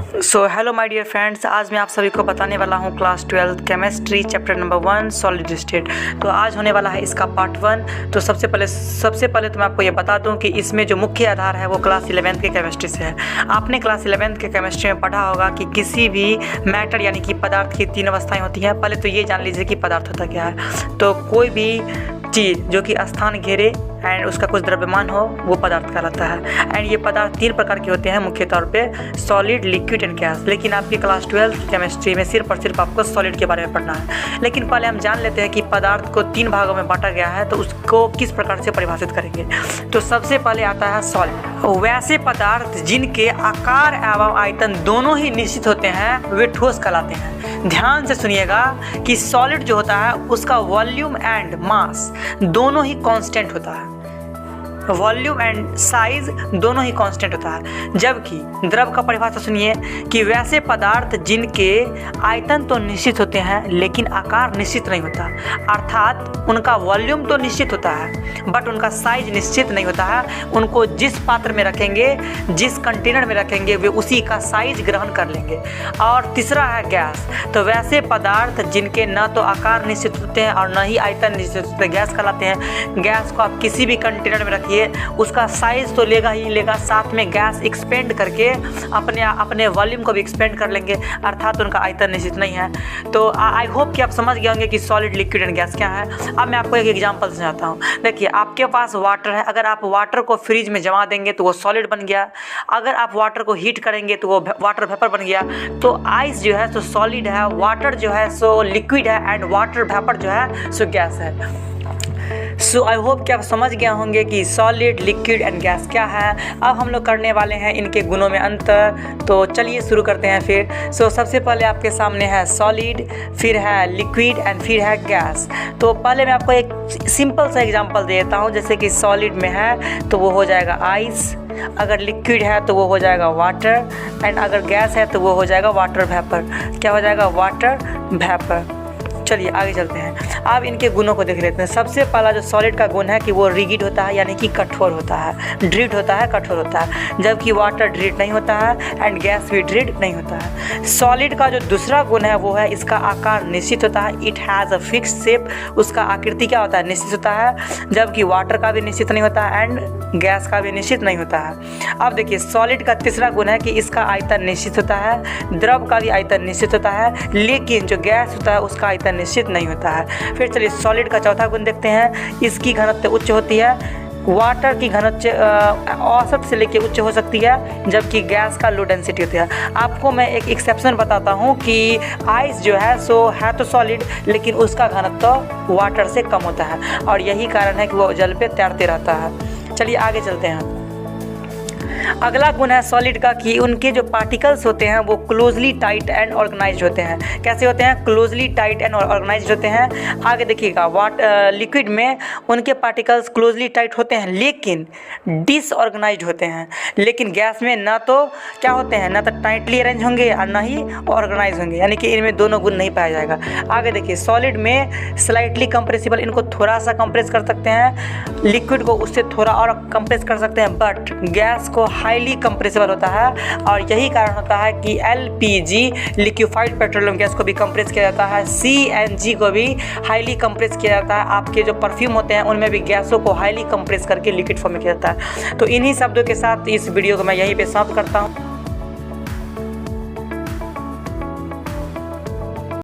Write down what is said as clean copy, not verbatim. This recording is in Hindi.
So hello my dear friends, आज मैं आप सभी को बताने वाला हूँ class 12 chemistry chapter number 1 solid state. तो आज होने वाला है इसका पार्ट 1। तो सबसे पहले तो मैं आपको ये बता दूं कि इसमें जो मुख्य आधार है वो क्लास 11th के केमिस्ट्री से है। आपने क्लास 11th के केमिस्ट्री में पढ़ा होगा कि किसी भी मैटर यानी कि पदार्थ की 3 अवस्थाएँ होती हैं। पहले तो ये जान लीजिए कि पदार्थ होता क्या है। तो कोई भी चीज़ जो कि स्थान घेरे एंड उसका कुछ द्रव्यमान हो वो पदार्थ कहलाता है। एंड ये पदार्थ 3 प्रकार के होते हैं मुख्य तौर पे, सॉलिड, लिक्विड एंड गैस। लेकिन आपकी क्लास 12 की केमिस्ट्री में सिर्फ और सिर्फ आपको सॉलिड के बारे में पढ़ना है। लेकिन पहले हम जान लेते हैं कि पदार्थ को 3 भागों में बांटा गया है, तो उसको किस प्रकार से परिभाषित करेंगे। तो सबसे पहले आता है सॉलिड। वैसे पदार्थ जिनके आकार एवं आयतन दोनों ही निश्चित होते हैं वे ठोस कहलाते हैं। ध्यान से सुनिएगा कि सॉलिड जो होता है उसका वॉल्यूम एंड मास दोनों ही कांस्टेंट होता है। वॉल्यूम एंड साइज दोनों ही कांस्टेंट होता है। जबकि द्रव का परिभाषा सुनिए कि वैसे पदार्थ जिनके आयतन तो निश्चित होते हैं लेकिन आकार निश्चित नहीं होता। अर्थात उनका वॉल्यूम तो निश्चित होता है बट उनका साइज निश्चित नहीं होता है। उनको जिस पात्र में रखेंगे, जिस कंटेनर में रखेंगे, वे उसी का साइज ग्रहण कर लेंगे। और तीसरा है गैस। तो वैसे पदार्थ जिनके न तो आकार निश्चित होते हैं और न ही आयतन निश्चित होते हैं गैस कहलाते हैं। गैस को आप किसी भी कंटेनर में रखिए, उसका साइज तो लेगा ही लेगा, साथ में गैस एक्सपेंड करके अपने वॉल्यूम को भी एक्सपेंड कर लेंगे। अर्थात उनका आयतन निश्चित नहीं है। तो आई होप कि आप समझ गए होंगे कि सॉलिड, लिक्विड एंड गैस क्या है। अब मैं आपको एक एग्जांपल समझाता हूँ। देखिए, आपके पास वाटर है। अगर आप वाटर को फ्रिज में जमा देंगे तो वो सॉलिड बन गया। अगर आप वाटर को हीट करेंगे तो वो वाटर वेपर बन गया। तो आइस जो है सो सॉलिड है, वाटर जो है सो लिक्विड है एंड वाटर वेपर जो है सो गैस है। सो आई होप कि आप समझ गए होंगे कि सॉलिड, लिक्विड एंड गैस क्या है। अब हम लोग करने वाले हैं इनके गुणों में अंतर। तो चलिए शुरू करते हैं फिर। सो सबसे पहले आपके सामने है सॉलिड, फिर है लिक्विड एंड फिर है गैस। तो पहले मैं आपको एक सिंपल सा एग्जांपल देता हूँ। जैसे कि सॉलिड में है तो वो हो जाएगा आइस, अगर लिक्विड है तो वो हो जाएगा वाटर एंड अगर गैस है तो वो हो जाएगा वाटर वेपर। क्या हो जाएगा? Water vapour. चलिए आगे चलते हैं। अब इनके गुणों को देख लेते हैं। सबसे पहला जो सॉलिड का गुण है कि वो रिगिड होता है यानी कि कठोर होता है, ड्रिड होता है, कठोर होता है। जबकि वाटर ड्रिड नहीं होता है एंड गैस भी ड्रिड नहीं होता है। सॉलिड का जो दूसरा गुण है वो है इसका आकार निश्चित होता है। It has a fixed shape. उसका आकृति क्या होता है? निश्चित होता है। जबकि वाटर का भी निश्चित नहीं होता है एंड गैस का भी निश्चित नहीं होता है। अब देखिए, सॉलिड का तीसरा गुण है कि इसका आयतन निश्चित होता है। द्रव का भी आयतन निश्चित होता है, लेकिन जो गैस होता है उसका आयतन निश्चित नहीं होता है। फिर चलिए सॉलिड का चौथा गुण देखते हैं। इसकी घनत्व उच्च होती है। वाटर की घनत्व औसत से लेकर उच्च हो सकती है, जबकि गैस का लो डेंसिटी होती है। आपको मैं एक एक्सेप्शन बताता हूँ कि आइस जो है सो है तो सॉलिड लेकिन उसका घनत्व वाटर से कम होता है और यही कारण है कि वो जल पे तैरते रहता है। चलिए आगे चलते हैं। अगला गुण है सॉलिड का कि उनके जो पार्टिकल्स होते हैं वो क्लोजली टाइट एंड ऑर्गेनाइज्ड होते हैं। कैसे होते हैं? क्लोजली टाइट एंड ऑर्गेनाइज्ड होते हैं। आगे देखिएगा, लिक्विड में उनके पार्टिकल्स क्लोजली टाइट होते हैं लेकिन डिसऑर्गेनाइज्ड होते हैं। लेकिन गैस में ना तो क्या होते हैं, ना तो टाइटली अरेंज होंगे और ना ही ऑर्गेनाइज होंगे, यानी कि इनमें दोनों गुण नहीं पाया जाएगा। आगे देखिए, सॉलिड में स्लाइटली कंप्रेसिबल, इनको थोड़ा सा कंप्रेस कर सकते हैं। लिक्विड को उससे थोड़ा और कंप्रेस कर सकते हैं, बट गैस को हाईली कंप्रेसिबल होता है और यही कारण होता है कि एलपीजी लिक्विफाइड पेट्रोलियम गैस को भी कंप्रेस किया जाता है। सीएनजी को भी हाईली कंप्रेस किया जाता है। आपके जो परफ्यूम होते हैं उनमें भी गैसों को हाईली कंप्रेस करके लिक्विड फॉर्म में किया जाता है। तो इन्हीं शब्दों के साथ इस वीडियो को मैं यहीं पे समाप्त करता हूँ।